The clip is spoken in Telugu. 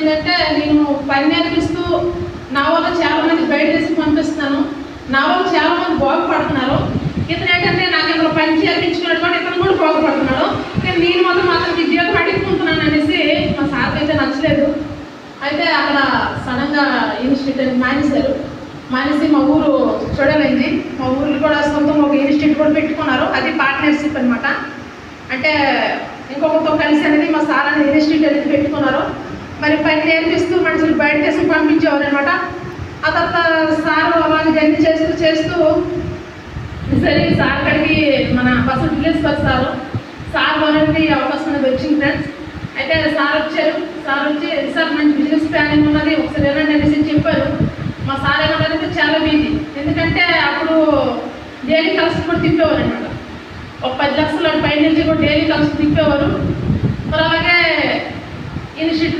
ఏమైందంటే నేను పని నేర్పిస్తూ నా వల్ల చాలా మంది బయట దేశం పంపిస్తున్నాను, నా వల్ల చాలా మంది బాగుపడుతున్నారు. ఇతను ఏంటంటే నాకు ఇక్కడ పని చేర్పించుకున్నాడు కూడా ఇతను కూడా బాగుపడుతున్నాడు, కానీ నేను మాత్రం జీవితం అడుగుకుంటున్నాను అనేసి మా సార్కి అయితే నచ్చలేదు. అయితే అక్కడ సడన్గా ఇన్స్టిట్యూట్ అని మానేసి మా ఊరు చూడాలండి. మా ఊరిలో కూడా సొంతంగా ఒక ఇన్స్టిట్యూట్ కూడా పెట్టుకున్నారు. అది పార్ట్నర్షిప్ అనమాట. అంటే ఇంకొకరితో కలిసి అనేది మా సార్ అనేది ఇన్స్టిట్యూట్ అనేది పెట్టుకున్నారు. మరి పని నేర్పిస్తూ మనుషులు బయట దేశం పంపించేవారు అనమాట. ఆ తర్వాత సార్ అలాగే జర్నీ చేస్తూ సరే సార్ కాడికి మన బస్సు డిలేస్ వస్తారు. సార్ అనేది అవకాశం అనేది వచ్చింది ఫ్రెండ్స్. అయితే సార్ వచ్చి సార్ మంచి బిజినెస్ ప్లానింగ్ ఉన్నది, ఒకసారి ఏనండి అనేసి చెప్పారు. మా సార్ ఏమన్నారంటే చాలా బిజీ, ఎందుకంటే అప్పుడు డైలీ కలిసి కూడా తిప్పేవారు అనమాట. ఒక 10 లక్షల పై నుంచి కూడా డైలీ కలిసి తిప్పేవారు. మరి అలాగే ఇన్స్టిట్యూట్